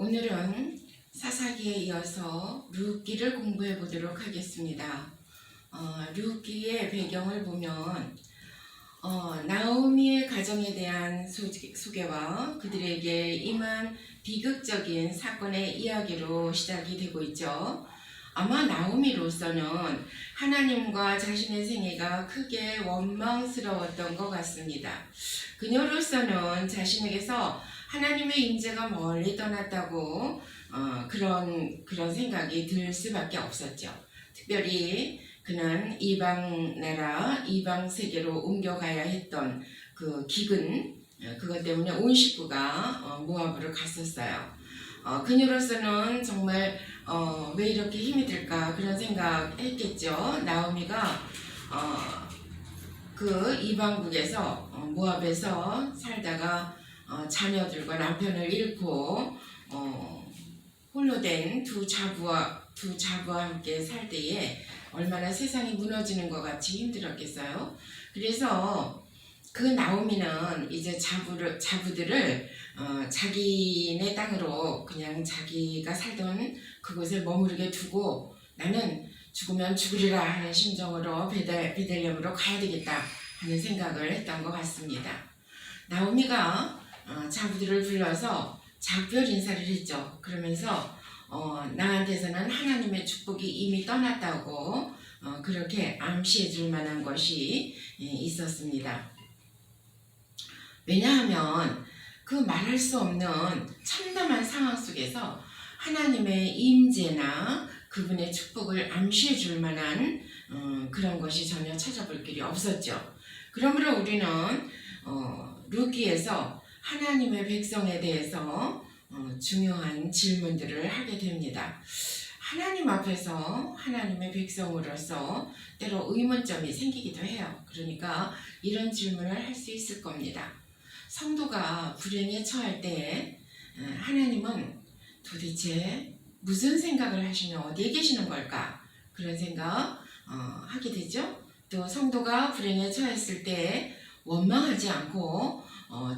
오늘은 사사기에 이어서 룻기를 공부해 보도록 하겠습니다. 룻기의 배경을 보면 나오미의 가정에 대한 소개와 그들에게 임한 비극적인 사건의 이야기로 시작이 되고 있죠. 아마 나오미로서는 하나님과 자신의 생애가 크게 원망스러웠던 것 같습니다. 그녀로서는 자신에게서 하나님의 임재가 멀리 떠났다고 그런 생각이 들 수밖에 없었죠. 특별히 그는 이방 나라, 이방 세계로 옮겨가야 했던 그 기근, 그것 때문에 온 식구가 모압으로 갔었어요. 그녀로서는 정말 왜 이렇게 힘이 들까 그런 생각했겠죠. 나오미가 그 이방국에서 모압에서 살다가 자녀들과 남편을 잃고 홀로 된 두 자부와 함께 살 때에 얼마나 세상이 무너지는 것 같이 힘들었겠어요. 그래서 그 나오미는 이제 자부들을 자기네 땅으로 그냥 자기가 살던 그곳에 머무르게 두고 나는 죽으면 죽으리라 하는 심정으로 베들레헴으로 가야 되겠다 하는 생각을 했던 것 같습니다. 나오미가 자부들을 불러서 작별 인사를 했죠. 그러면서 나한테서는 하나님의 축복이 이미 떠났다고 그렇게 암시해 줄 만한 것이 있었습니다. 왜냐하면 그 말할 수 없는 참담한 상황 속에서 하나님의 임재나 그분의 축복을 암시해 줄 만한 그런 것이 전혀 찾아볼 길이 없었죠. 그러므로 우리는 룻기에서 하나님의 백성에 대해서 중요한 질문들을 하게 됩니다. 하나님 앞에서 하나님의 백성으로서 때로 의문점이 생기기도 해요. 그러니까 이런 질문을 할 수 있을 겁니다. 성도가 불행에 처할 때 하나님은 도대체 무슨 생각을 하시며 어디에 계시는 걸까? 그런 생각 하게 되죠. 또 성도가 불행에 처했을 때 원망하지 않고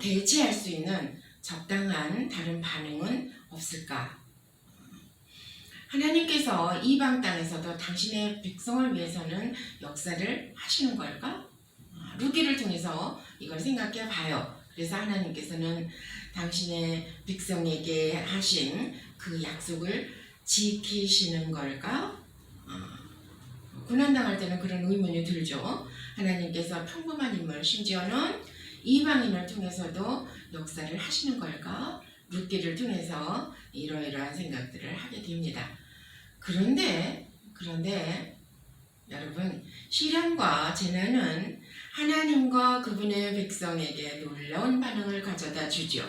대체할 수 있는 적당한 다른 반응은 없을까? 하나님께서 이방 땅에서도 당신의 백성을 위해서는 역사를 하시는 걸까? 룻기를 통해서 이걸 생각해 봐요. 그래서 하나님께서는 당신의 백성에게 하신 그 약속을 지키시는 걸까? 고난당할 때는 그런 의문이 들죠. 하나님께서 평범한 인물, 심지어는 이방인을 통해서도 역사를 하시는 걸까? 룻기를 통해서 이러이러한 생각들을 하게 됩니다. 그런데 여러분, 시련과 재난은 하나님과 그분의 백성에게 놀라운 반응을 가져다 주죠.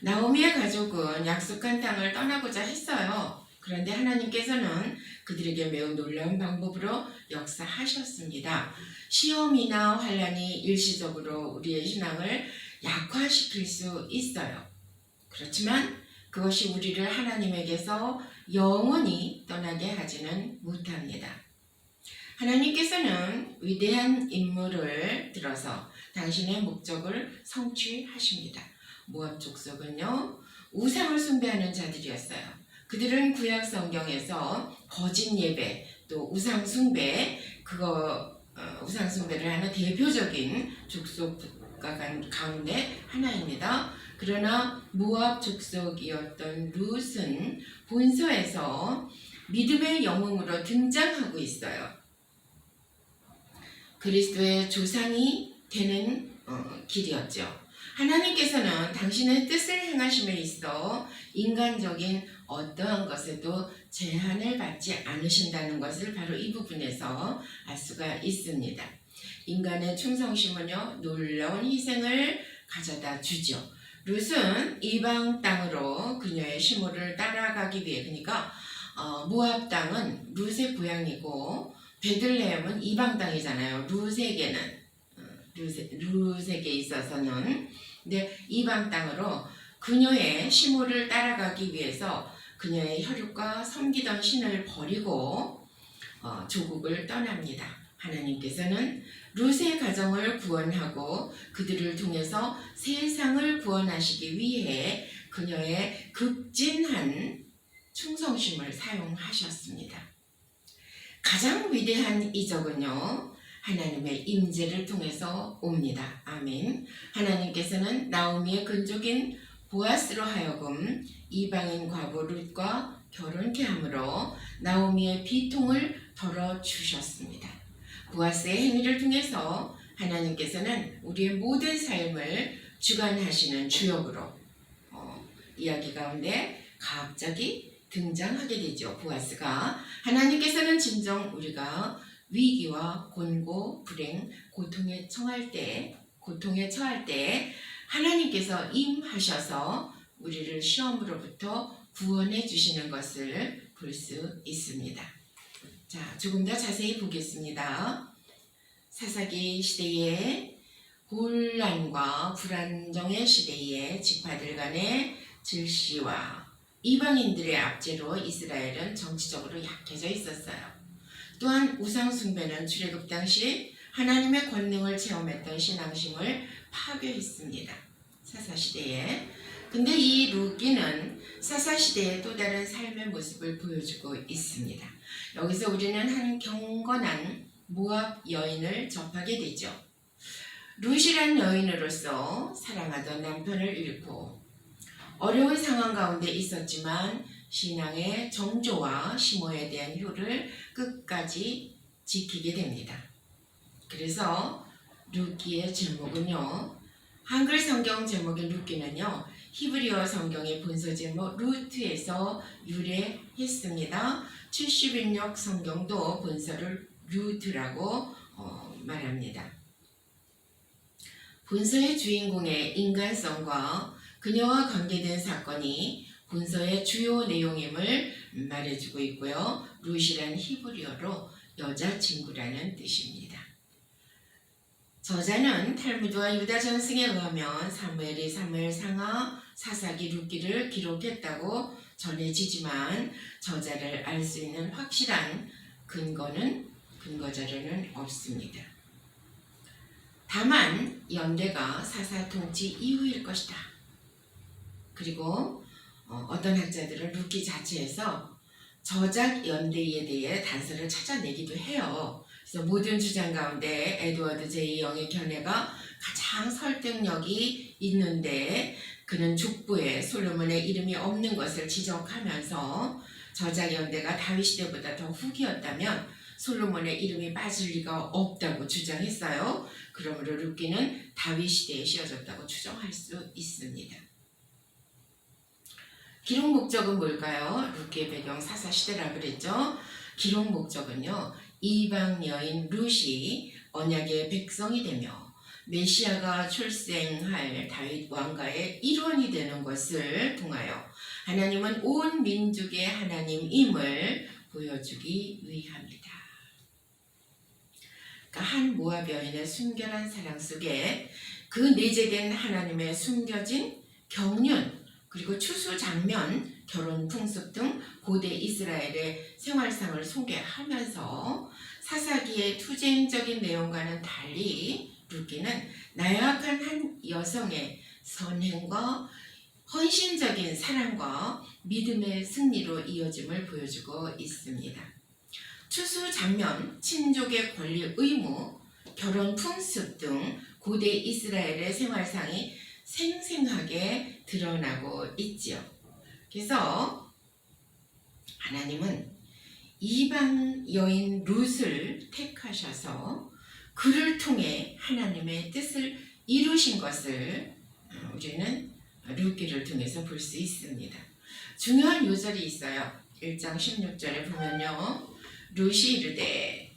나오미의 가족은 약속한 땅을 떠나고자 했어요. 그런데 하나님께서는 그들에게 매우 놀라운 방법으로 역사하셨습니다. 시험이나 환난이 일시적으로 우리의 신앙을 약화시킬 수 있어요. 그렇지만 그것이 우리를 하나님에게서 영원히 떠나게 하지는 못합니다. 하나님께서는 위대한 임무를 들어서 당신의 목적을 성취하십니다. 모압 족속은요, 우상을 숭배하는 자들이었어요. 그들은 구약 성경에서 거짓 예배, 또 우상 숭배, 우상 숭배를 하는 대표적인 족속 가운데 하나입니다. 그러나 모압 족속이었던 룻은 본서에서 믿음의 영웅으로 등장하고 있어요. 그리스도의 조상이 되는 길이었죠. 하나님께서는 당신의 뜻을 행하심에 있어 인간적인 어떠한 것에도 제한을 받지 않으신다는 것을 바로 이 부분에서 알 수가 있습니다. 인간의 충성심은요, 놀라운 희생을 가져다 주죠. 룻은 이방 땅으로 그녀의 시무를 따라가기 위해, 그러니까 모압 땅은 룻의 고향이고 베들레헴은 이방 땅이잖아요. 룻에게 있어서는. 근데 이방 땅으로 그녀의 시무를 따라가기 위해서 그녀의 혈육과 섬기던 신을 버리고 조국을 떠납니다. 하나님께서는 룻의 가정을 구원하고 그들을 통해서 세상을 구원하시기 위해 그녀의 극진한 충성심을 사용하셨습니다. 가장 위대한 이적은요, 하나님의 임재를 통해서 옵니다. 아멘. 하나님께서는 나오미의 근족인 보아스로 하여금 이방인 과부 룻과 결혼케 함으로 나오미의 비통을 덜어주셨습니다. 보아스의 행위를 통해서 하나님께서는 우리의 모든 삶을 주관하시는 주역으로 이야기 가운데 갑자기 등장하게 되죠. 보아스가. 하나님께서는 진정 우리가 위기와 곤고, 불행, 고통에 처할 때 하나님께서 임하셔서 우리를 시험으로부터 구원해 주시는 것을 볼 수 있습니다. 자, 조금 더 자세히 보겠습니다. 사사기 시대의 혼란과 불안정의 시대에 지파들 간의 질시와 이방인들의 압제로 이스라엘은 정치적으로 약해져 있었어요. 또한 우상숭배는 출애굽 당시 하나님의 권능을 체험했던 신앙심을 파괴했습니다. 사사시대에. 근데 이 룻기는 사사시대의 또 다른 삶의 모습을 보여주고 있습니다. 여기서 우리는 한 경건한 모압 여인을 접하게 되죠. 룻이란 여인으로서 사랑하던 남편을 잃고 어려운 상황 가운데 있었지만 신앙의 정조와 심호에 대한 효를 끝까지 지키게 됩니다. 그래서 룻기의 제목은요, 한글 성경 제목의 룻기는요, 히브리어 성경의 본서 제목 루트에서 유래했습니다. 70인역 성경도 본서를 루트라고 말합니다. 본서의 주인공의 인간성과 그녀와 관계된 사건이 본서의 주요 내용임을 말해주고 있고요. 룻이란 히브리어로 여자친구라는 뜻입니다. 저자는 탈무드와 유다 전승에 의하면 사무엘이 사무엘 상하 사사기 룻기를 기록했다고 전해지지만 저자를 알 수 있는 확실한 근거 자료는 없습니다. 다만 연대가 사사 통치 이후일 것이다. 그리고 어떤 학자들은 룻기 자체에서 저작 연대에 대해 단서를 찾아내기도 해요. 그래서 모든 주장 가운데 에드워드 제2영의 견해가 가장 설득력이 있는데 그는 족보에 솔로몬의 이름이 없는 것을 지적하면서 저작 연대가 다윗 시대보다 더 후기였다면 솔로몬의 이름이 빠질 리가 없다고 주장했어요. 그러므로 룻기는 다윗 시대에 씌워졌다고 추정할 수 있습니다. 기록 목적은 뭘까요? 룻기의 배경 사사시대라고 그랬죠. 기록 목적은요, 이방 여인 룻이 언약의 백성이 되며 메시아가 출생할 다윗 왕가의 일원이 되는 것을 통하여 하나님은 온 민족의 하나님임을 보여주기 위함이다. 그러니까 한 모압 여인의 순결한 사랑 속에 그 내재된 하나님의 숨겨진 경륜, 그리고 추수 장면, 결혼 풍습 등 고대 이스라엘의 생활상을 소개하면서 사사기의 투쟁적인 내용과는 달리 룻기는 나약한 한 여성의 선행과 헌신적인 사랑과 믿음의 승리로 이어짐을 보여주고 있습니다. 추수 장면, 친족의 권리 의무, 결혼 풍습 등 고대 이스라엘의 생활상이 생생하게 드러나고 있지요. 그래서 하나님은 이방 여인 룻을 택하셔서 그를 통해 하나님의 뜻을 이루신 것을 우리는 룻기를 통해서 볼 수 있습니다. 중요한 요절이 있어요. 1장 16절에 보면요, 룻이 이르되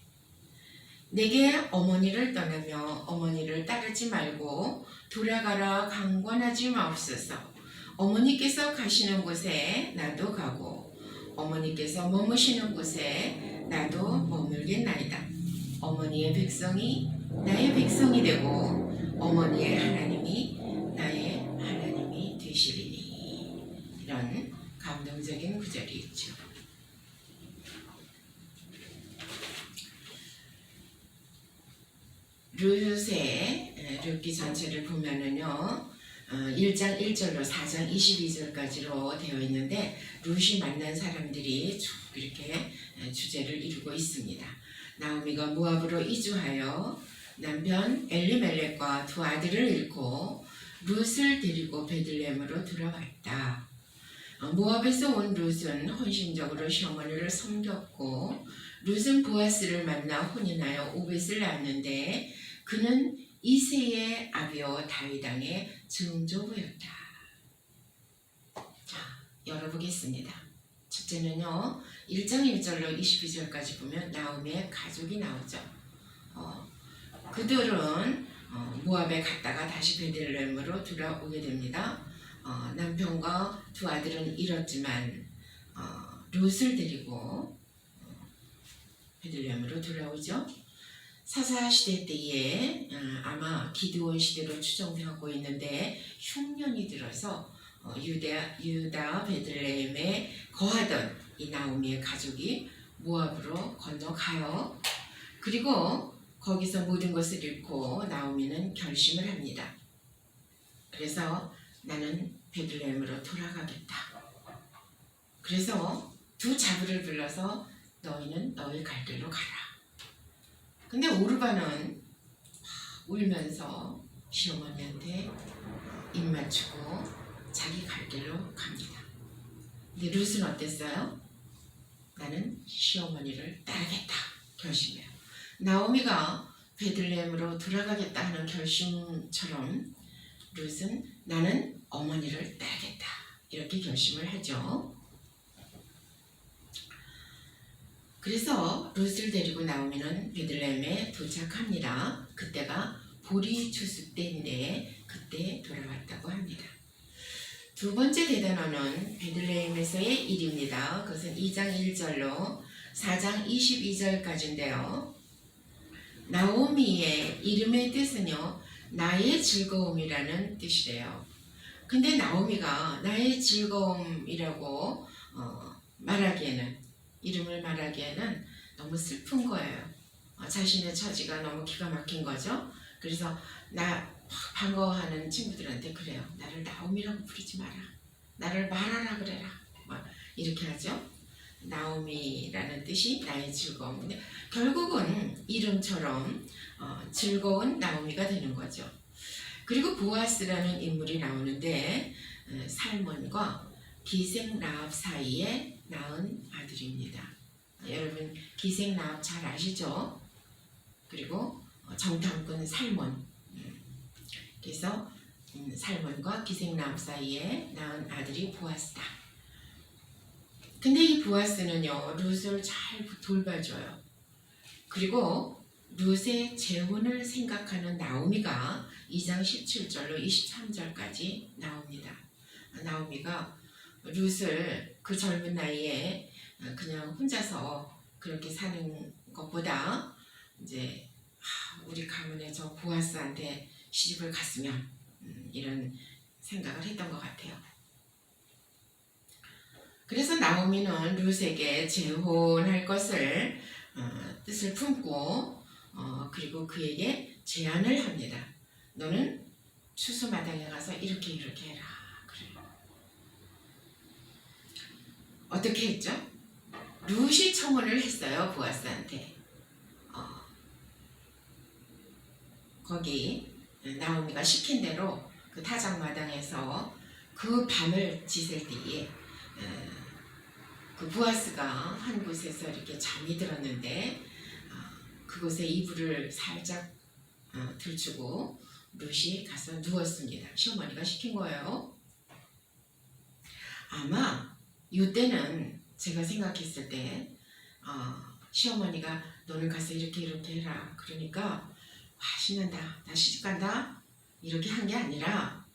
내게 어머니를 떠나며 어머니를 따르지 말고 돌아가라 강권하지 마옵소서. 어머니께서 가시는 곳에 나도 가고 어머니께서 머무시는 곳에 나도 머물겠나이다. 어머니의 백성이 나의 백성이 되고 어머니의 하나님이 나의 하나님이 되시리니. 이런 감동적인 구절이 있죠. 룻의 룻기 전체를 보면은요, 1장 1절로 4장 22절까지로 되어 있는데 룻이 만난 사람들이 쭉 이렇게 주제를 이루고 있습니다. 나오미가 모압으로 이주하여 남편 엘리멜렉과 두 아들을 잃고 룻을 데리고 베들레헴으로 돌아왔다. 모압에서 온 룻은 헌신적으로 시어머니를 섬겼고 룻은 보아스를 만나 혼인하여 오벳을 낳았는데 그는 이새의 아비오 다윗 왕의 증조부였다. 자, 열어보겠습니다. 첫째는요, 1장 1절로 22절까지 보면 나오미의 가족이 나오죠. 그들은 모압에 갔다가 다시 베들레헴으로 돌아오게 됩니다. 남편과 두 아들은 잃었지만 룻을 데리고 베들레헴으로 돌아오죠. 사사시대 때에 아마 기드온 시대로 추정되고 있는데 흉년이 들어서 유다 베들레헴에 거하던 이 나오미의 가족이 모압으로 건너가요. 그리고 거기서 모든 것을 잃고 나오미는 결심을 합니다. 그래서 나는 베들레헴으로 돌아가겠다. 그래서 두 자부를 불러서 너희는 너희 갈 길로 가라. 근데 오르바는 울면서 시어머니한테 입 맞추고 자기 갈 길로 갑니다. 근데 룻은 어땠어요? 나는 시어머니를 따르겠다 결심해요. 나오미가 베들레헴으로 돌아가겠다 하는 결심처럼 룻은 나는 어머니를 따르겠다 이렇게 결심을 하죠. 그래서 룻을 데리고 나오미는 베들레헴에 도착합니다. 그때가 보리 추수 때인데 그때 돌아왔다고 합니다. 두 번째 대단원은 베들레헴에서의 일입니다. 그것은 2장 1절로 4장 22절까지인데요. 나오미의 이름의 뜻은요, 나의 즐거움이라는 뜻이래요. 근데 나오미가 나의 즐거움이라고 이름을 말하기에는 너무 슬픈 거예요. 자신의 처지가 너무 기가 막힌 거죠. 그래서 나 반가워하는 친구들한테 그래요. 나를 나오미라고 부르지 마라. 나를 말하라 그래라. 이렇게 하죠. 나오미라는 뜻이 나의 즐거움. 근데 결국은 이름처럼 즐거운 나오미가 되는 거죠. 그리고 보아스라는 인물이 나오는데 살몬과 기생 라합 사이에 낳은 아들입니다. 여러분 기생 라합 잘 아시죠? 그리고 정탐꾼 살몬. 그래서 살몬과 기생 라합 사이에 낳은 아들이 보아스다. 근데 이 보아스는요, 룻을 잘 돌봐줘요. 그리고 룻의 재혼을 생각하는 나오미가 2장 17절로 23절까지 나옵니다. 나오미가 룻을 그 젊은 나이에 그냥 혼자서 그렇게 사는 것보다 이제 우리 가문의 저 보아스한테 시집을 갔으면 이런 생각을 했던 것 같아요. 그래서 나오미는 룻에게 재혼할 것을 뜻을 품고 그리고 그에게 제안을 합니다. 너는 추수마당에 가서 이렇게 해라. 그래요. 어떻게 했죠? 룻이 청혼을 했어요. 보아스한테. 거기 나오미가 시킨 대로 그 타작마당에서 그 밤을 지샐 때에 그 보아스가 한 곳에서 이렇게 잠이 들었는데 그곳에 이불을 살짝 들추고 룻이 가서 누웠습니다. 시어머니가 시킨 거예요. 아마 이때는 제가 생각했을 때 시어머니가 너는 가서 이렇게 해라. 그러니까 신난다. 나 시집간다. 이렇게 한 게 아니라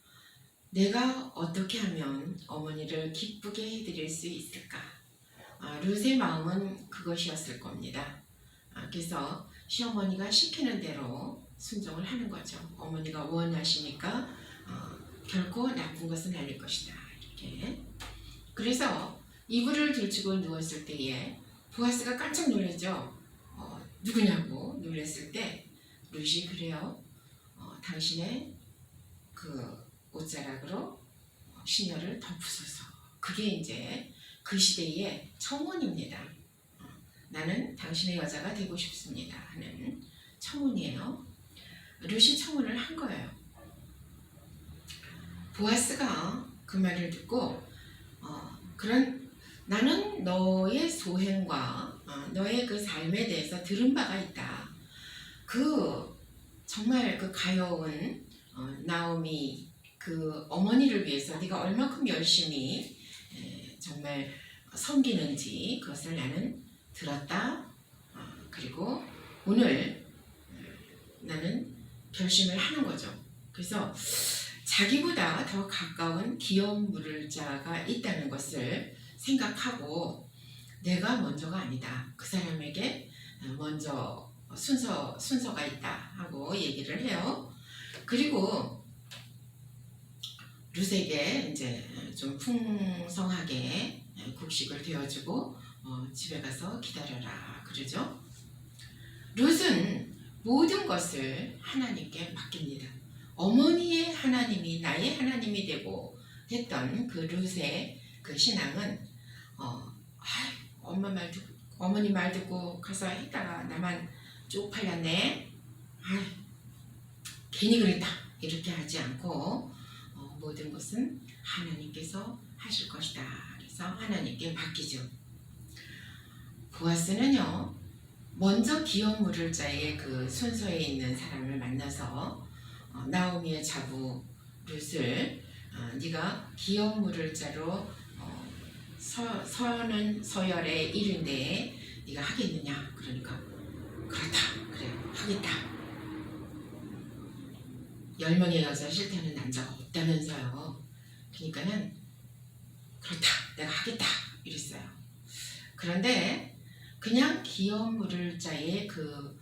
내가 어떻게 하면 어머니를 기쁘게 해드릴 수 있을까? 룻의 마음은 그것이었을 겁니다. 그래서 시어머니가 시키는 대로 순종을 하는 거죠. 어머니가 원하시니까 결코 나쁜 것은 아닐 것이다. 이렇게. 그래서 이불을 들추고 누웠을 때에 보아스가 깜짝 놀라죠. 누구냐고 놀랐을 때 룻이 그래요. 당신의 그 옷자락으로 시녀를 덮으소서. 그게 이제 그 시대의 청혼입니다. 나는 당신의 여자가 되고 싶습니다 하는 청혼이에요. 룻이 청혼을 한 거예요. 보아스가 그 말을 듣고 그런 나는 너의 소행과 너의 그 삶에 대해서 들은 바가 있다. 그 정말 그 가여운 나오미 그 어머니를 위해서 네가 얼마큼 열심히 정말 섬기는지 그것을 나는 들었다. 그리고 오늘 나는 결심을 하는 거죠. 그래서 자기보다 더 가까운 기업 물을 자가 있다는 것을 생각하고 내가 먼저가 아니다. 그 사람에게 먼저 순서가 있다 하고 얘기를 해요. 그리고 룻에게 이제 좀 풍성하게 곡식을 되어주고 집에 가서 기다려라 그러죠. 룻은 모든 것을 하나님께 맡깁니다. 어머니의 하나님이 나의 하나님이 되고 했던 그 룻의 그 신앙은 엄마 말 듣고 어머니 말 듣고 가서 했다가 나만 쪽팔렸네. 괜히 그랬다 이렇게 하지 않고 모든 것은 하나님께서 하실 것이다. 그래서 하나님께 맡기죠. 보아스는요 먼저 기업 물을 자의 그 순서에 있는 사람을 만나서 나오미의 자부 룻을 네가 기업 물을 자로 서는 서열에 이른데 네가 하겠느냐. 그러니까 그렇다. 그래 하겠다. 10명의 여자 싫다는 남자가 없다면서요. 그러니까는 그렇다. 내가 하겠다. 이랬어요. 그런데 그냥 기업 물을 자의 그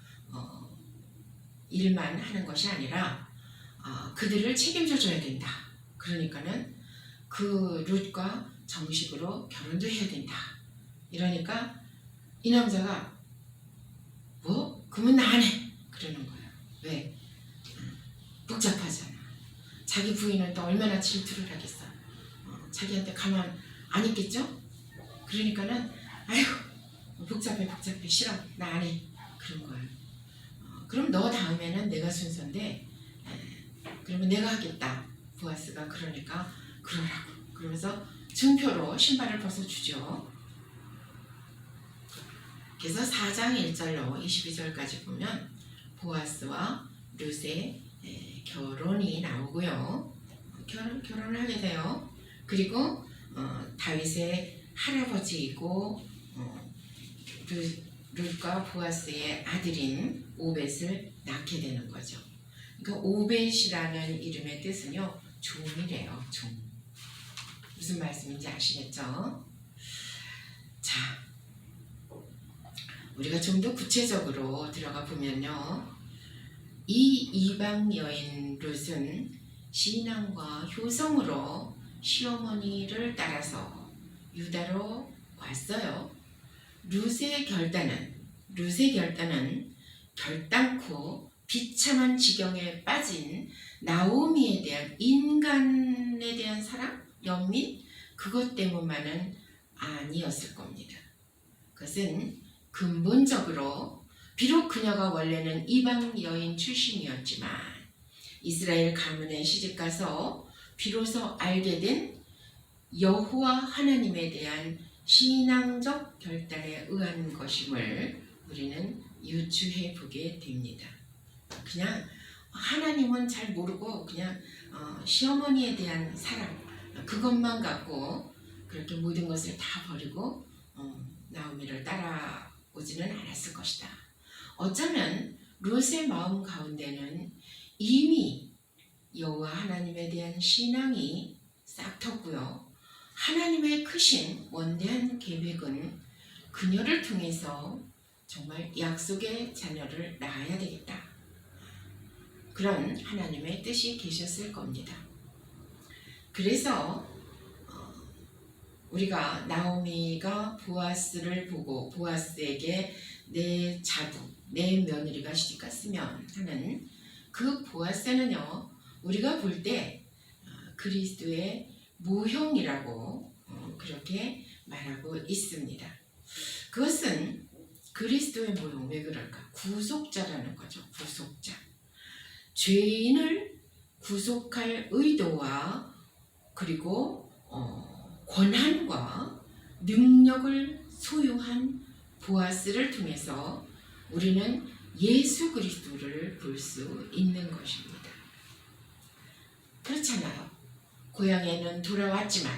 일만 하는 것이 아니라 그들을 책임져 줘야 된다. 그러니까는 그 룻과 정식으로 결혼도 해야 된다. 이러니까 이 남자가 뭐? 그러면 나 안 해. 그러는 거예요. 왜? 복잡하잖아. 자기 부인은 또 얼마나 질투를 하겠어. 자기한테 가만 안 있겠죠? 그러니까는 아이고 복잡해 싫어. 나 안 해. 그런 거예요. 그럼 너 다음에는 내가 순서인데 그러면 내가 하겠다. 보아스가 그러니까 그러라고. 그러면서 증표로 신발을 벗어주죠. 그래서 4장 1절로 22절까지 보면 보아스와 룻의 결혼이 나오고요. 결혼을 하게 돼요. 그리고 다윗의 할아버지이고 룻과 보아스의 아들인 오벳을 낳게 되는 거죠. 그러니까 오벳이라는 이름의 뜻은요 종이래요. 종. 무슨 말씀인지 아시겠죠? 자, 우리가 좀 더 구체적으로 들어가 보면요, 이 이방 여인 룻은 신앙과 효성으로 시어머니를 따라서 유다로 왔어요. 룻의 결단은 결단코 비참한 지경에 빠진 나오미에 대한 인간에 대한 사랑, 연민, 그것 때문만은 아니었을 겁니다. 그것은 근본적으로 비록 그녀가 원래는 이방 여인 출신이었지만 이스라엘 가문에 시집가서 비로소 알게 된 여호와 하나님에 대한 신앙적 결단에 의한 것임을 우리는 유추해 보게 됩니다. 그냥 하나님은 잘 모르고 그냥 시어머니에 대한 사랑 그것만 갖고 그렇게 모든 것을 다 버리고 나오미를 따라오지는 않았을 것이다. 어쩌면 룻의 마음 가운데는 이미 여호와 하나님에 대한 신앙이 싹 텄고요. 하나님의 크신 원대한 계획은 그녀를 통해서 정말 약속의 자녀를 낳아야 되겠다. 그런 하나님의 뜻이 계셨을 겁니다. 그래서 우리가 나오미가 보아스를 보고 보아스에게 내 자부, 내 며느리가 시집갔으면 하는 그 보아스는요, 우리가 볼 때 그리스도의 모형이라고 그렇게 말하고 있습니다. 그것은 그리스도의 모형, 왜 그럴까? 구속자라는 거죠. 구속자. 죄인을 구속할 의도와 그리고 권한과 능력을 소유한 보아스를 통해서 우리는 예수 그리스도를 볼 수 있는 것입니다. 그렇잖아요. 고향에는 돌아왔지만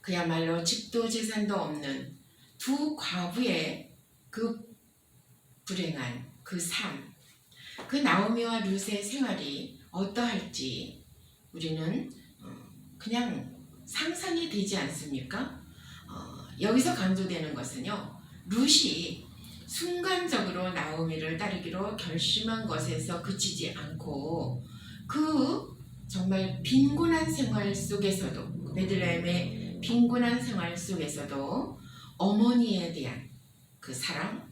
그야말로 집도 재산도 없는 두 과부의 그 불행한 그 삶, 그 나오미와 룻의 생활이 어떠할지 우리는 그냥 상상이 되지 않습니까? 여기서 강조되는 것은요, 룻이 순간적으로 나오미를 따르기로 결심한 것에서 그치지 않고 그 정말 빈곤한 생활 속에서도, 베들레헴의 빈곤한 생활 속에서도 어머니에 대한 그 사랑,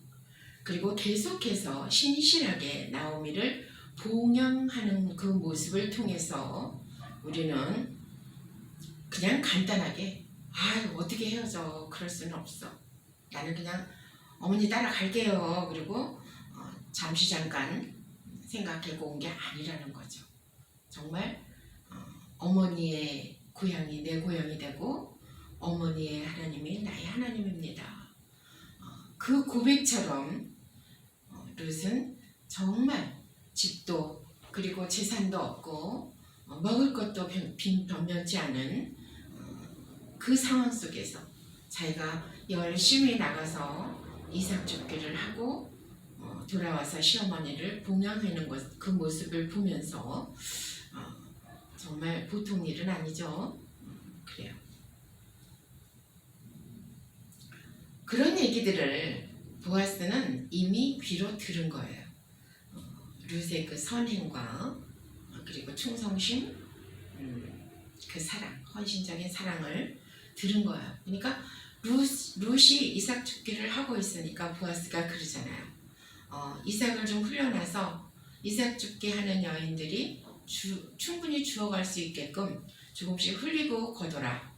그리고 계속해서 신실하게 나오미를 봉양하는 그 모습을 통해서 우리는 그냥 간단하게 어떻게 헤어져, 그럴 수는 없어, 나는 그냥 어머니 따라갈게요, 그리고 잠시 잠깐 생각해고 온 게 아니라는 거죠. 정말 어머니의 고향이 내 고향이 되고 어머니의 하나님이 나의 하나님입니다. 그 고백처럼 룻은 정말 집도 그리고 재산도 없고 먹을 것도 변변치 않은 그 상황 속에서 자기가 열심히 나가서 이삭 줍기를 하고 돌아와서 시어머니를 봉양하는 그 모습을 보면서 정말 보통 일은 아니죠. 그래요. 그런 얘기들을 보아스는 이미 귀로 들은 거예요. 룻의 그 선행과 그리고 충성심, 그 사랑, 헌신적인 사랑을 들은 거예요. 그러니까 룻이 이삭 줍기를 하고 있으니까 보아스가 그러잖아요. 이삭을 좀 흘려놔서 이삭 줍기 하는 여인들이 충분히 주워갈 수 있게끔 조금씩 흘리고 거둬라.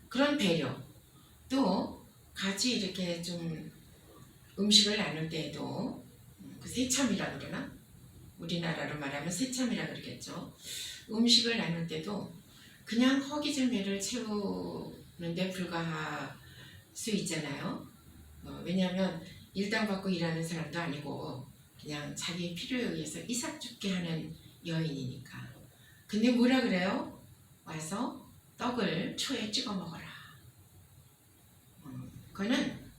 그런 배려. 또 같이 이렇게 좀 음식을 나눌 때에도 그 새참이라 그러나? 우리나라로 말하면 새참이라 그러겠죠. 음식을 나눌 때도 그냥 허기진 배를 채우는데 불과할 수 있잖아요. 왜냐하면 일당받고 일하는 사람도 아니고 그냥 자기의 필요에 의해서 이삭 줍게 하는 여인이니까. 근데 뭐라 그래요? 와서 떡을 초에 찍어 먹어라. 그거는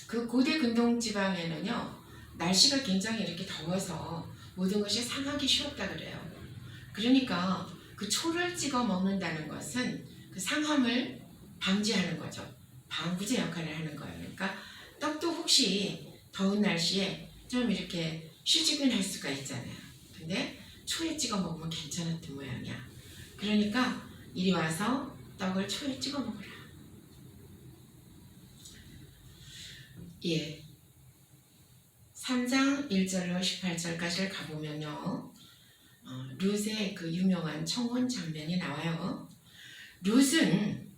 그 고대 근동 지방에는요, 날씨가 굉장히 이렇게 더워서 모든 것이 상하기 쉬웠다 그래요. 그러니까 그 초를 찍어 먹는다는 것은 그 상함을 방지하는 거죠. 방부제 역할을 하는 거예요. 그러니까 떡도 혹시 더운 날씨에 좀 이렇게 쉬지근할 수가 있잖아요. 근데 초에 찍어 먹으면 괜찮았던 모양이야. 그러니까 이리 와서 떡을 초에 찍어 먹어라. 예. 3장 1절로 18절까지를 가보면요, 룻의 그 유명한 청혼 장면이 나와요. 룻은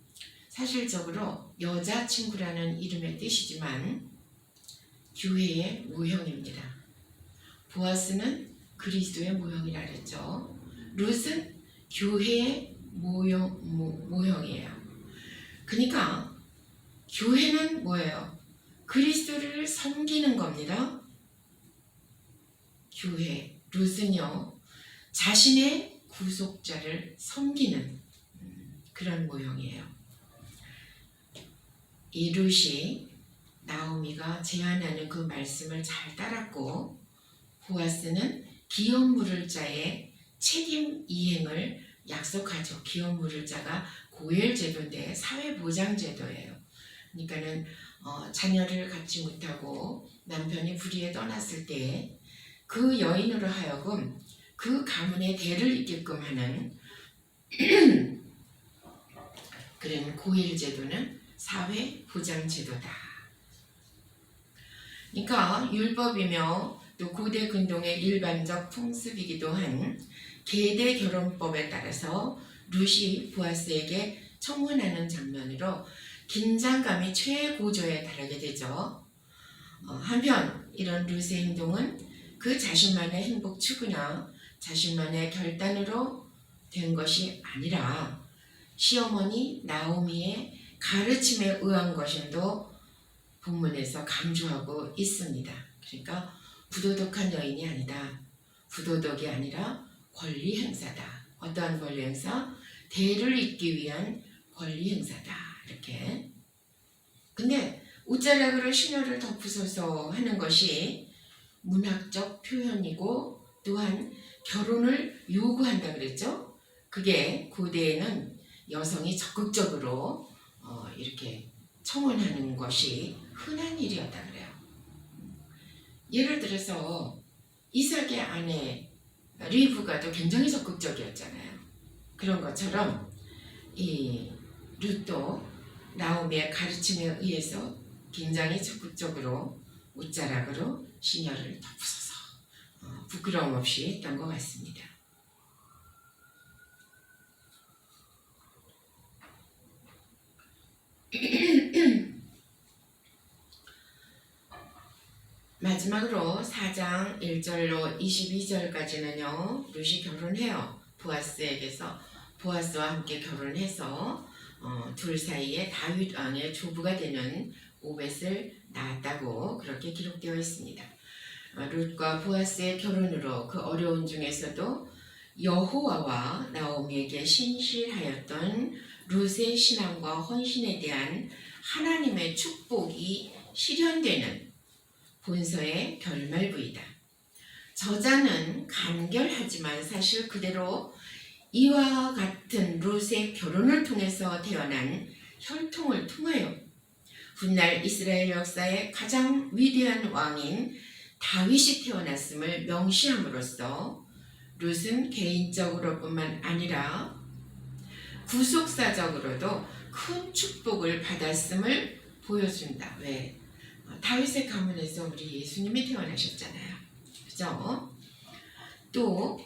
사실적으로 여자친구라는 이름의 뜻이지만 교회의 모형입니다. 보아스는 그리스도의 모형이라 그랬죠. 룻은 교회의 모형이에요. 그러니까 교회는 뭐예요? 그리스도를 섬기는 겁니다. 교회, 룻은요, 자신의 구속자를 섬기는 그런 모형이에요. 이 룻이 나오미가 제안하는 그 말씀을 잘 따랐고, 보아스는 기업 물을 자의 책임 이행을 약속하죠. 기업 물을 자가 고엘 제도인데 사회보장 제도예요. 그러니까는 자녀를 갖지 못하고 남편이 불의에 떠났을 때 그 여인으로 하여금 그 가문의 대를 잇게끔 하는 그런 고엘 제도는 사회보장 제도다. 그러니까 율법이며 또 고대 근동의 일반적 풍습이기도 한 계대 결혼법에 따라서 룻이 보아스에게 청혼하는 장면으로 긴장감이 최고조에 달하게 되죠. 한편 이런 룻의 행동은 그 자신만의 행복 추구나 자신만의 결단으로 된 것이 아니라 시어머니 나오미의 가르침에 의한 것임도 본문에서 강조하고 있습니다. 그러니까 부도덕한 여인이 아니다. 부도덕이 아니라 권리 행사다. 어떠한 권리 행사? 대를 잇기 위한 권리 행사다. 이렇게. 근데 웃자락으로 시녀를 덮으소서 하는 것이 문학적 표현이고 또한 결혼을 요구한다 그랬죠. 그게 고대에는 여성이 적극적으로 이렇게 청혼하는 것이 흔한 일이었다 그래요. 예를 들어서 이삭의 아내 리브가도 굉장히 적극적이었잖아요. 그런 것처럼 이 룻도 나오미의 가르침에 의해서 굉장히 적극적으로 웃자락으로 시녀를 덮으소서 부끄러움 없이 했던 것 같습니다. 마지막으로 4장 1절로 22절까지는요. 룻이 결혼해요. 보아스에게서 보아스와 함께 결혼해서 둘 사이에 다윗 왕의 조부가 되는 오벳을 낳았다고 그렇게 기록되어 있습니다. 룻과 보아스의 결혼으로 그 어려운 중에서도 여호와와 나오미에게 신실하였던 룻의 신앙과 헌신에 대한 하나님의 축복이 실현되는 본서의 결말부이다. 저자는 간결하지만 사실 그대로 이와 같은 룻의 결혼을 통해서 태어난 혈통을 통하여 훗날 이스라엘 역사의 가장 위대한 왕인 다윗이 태어났음을 명시함으로써 룻은 개인적으로뿐만 아니라 구속사적으로도 큰 축복을 받았음을 보여준다. 왜? 다윗의 가문에서 우리 예수님이 태어나셨잖아요. 그죠? 또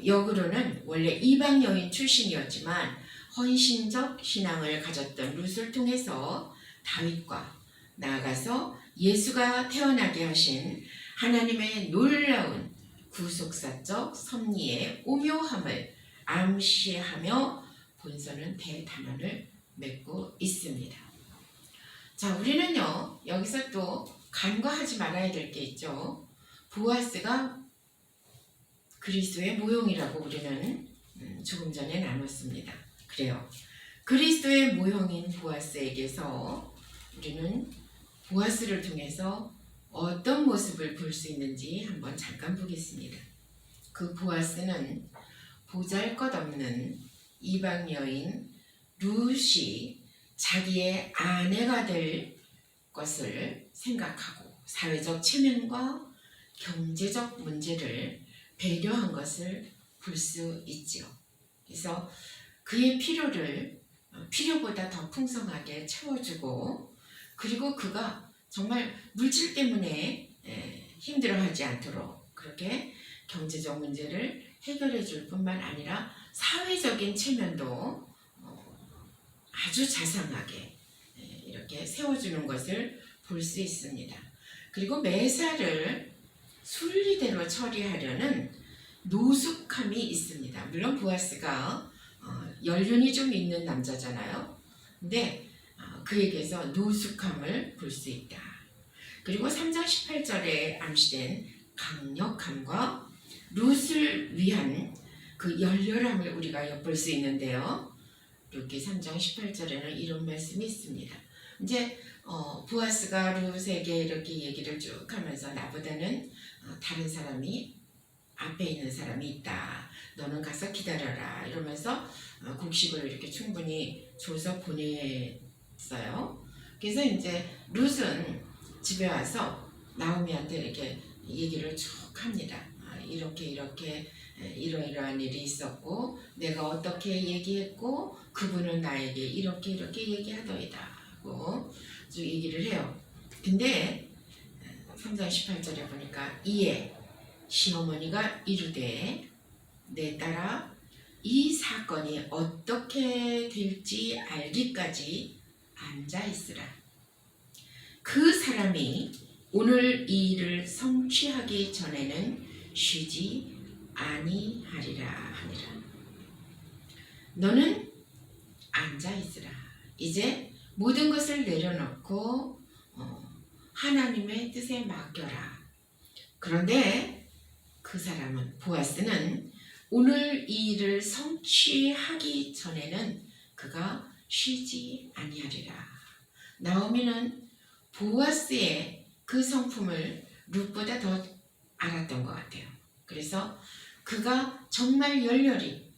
역으로는 원래 이방 여인 출신이었지만 헌신적 신앙을 가졌던 룻을 통해서 다윗과 나아가서 예수가 태어나게 하신 하나님의 놀라운 구속사적 섭리의 오묘함을 암시하며 본서는 대단원을 맺고 있습니다. 자, 우리는요 여기서 또 간과하지 말아야 될 게 있죠. 보아스가 그리스도의 모형이라고 우리는 조금 전에 나눴습니다. 그래요. 그리스도의 모형인 보아스에게서 우리는 보아스를 통해서 어떤 모습을 볼 수 있는지 한번 잠깐 보겠습니다. 그 보아스는 보잘것없는 이방 여인 룻이 자기의 아내가 될 것을 생각하고 사회적 체면과 경제적 문제를 배려한 것을 볼 수 있지요. 그래서 그의 필요를 필요보다 더 풍성하게 채워주고 그리고 그가 정말 물질 때문에 힘들어하지 않도록 그렇게 경제적 문제를 해결해 줄 뿐만 아니라 사회적인 체면도 아주 자상하게 이렇게 세워주는 것을 볼 수 있습니다. 그리고 매사를 순리대로 처리하려는 노숙함이 있습니다. 물론 보아스가 연륜이 좀 있는 남자잖아요. 근데 그에게서 노숙함을 볼 수 있다. 그리고 3장 18절에 암시된 강력함과 룻을 위한 그 열렬함을 우리가 엿볼 수 있는데요. 룻기 3장 18절에는 이런 말씀이 있습니다. 이제 보아스가 룻에게 이렇게 얘기를 쭉 하면서 나보다는 다른 사람이 앞에 있는 사람이 있다. 너는 가서 기다려라. 이러면서 곡식을 이렇게 충분히 줘서 보냈어요. 그래서 이제 룻은 집에 와서 나오미한테 이렇게 얘기를 쭉 합니다. 이렇게 이러이러한 일이 있었고 내가 어떻게 얘기했고 그분은 나에게 이렇게 얘기하더이다 하고 쭉 얘기를 해요. 근데 3장 18절에 보니까 이에 시어머니가 이르되 내 딸아, 이 사건이 어떻게 될지 알기까지 앉아 있으라. 그 사람이 오늘 이 일을 성취하기 전에는 쉬지 아니하리라 하니라. 너는 앉아 있으라. 이제 모든 것을 내려놓고 하나님의 뜻에 맡겨라. 그런데 그 사람은, 보아스는 오늘 이 일을 성취하기 전에는 그가 쉬지 아니하리라. 나오미는 보아스의 그 성품을 룻보다 더 알았던 것 같아요. 그래서 그가 정말 열렬히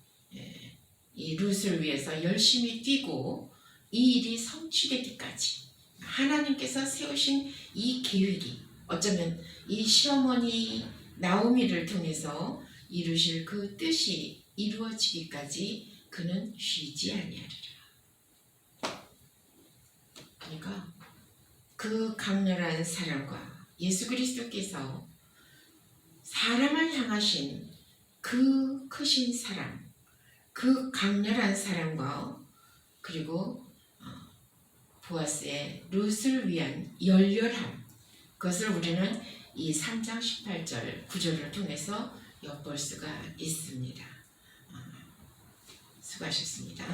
이 룻을 위해서 열심히 뛰고 이 일이 성취되기까지 하나님께서 세우신 이 계획이 어쩌면 이 시어머니 나오미를 통해서 이루실 그 뜻이 이루어지기까지 그는 쉬지 아니하리라. 그러니까 그 강렬한 사랑과 예수 그리스도께서 사람을 향하신 그 크신 사랑, 그 강렬한 사랑과 그리고 보아스의 룻을 위한 열렬함, 그것을 우리는 이 3장 18절 9절을 통해서 엿볼 수가 있습니다. 수고하셨습니다.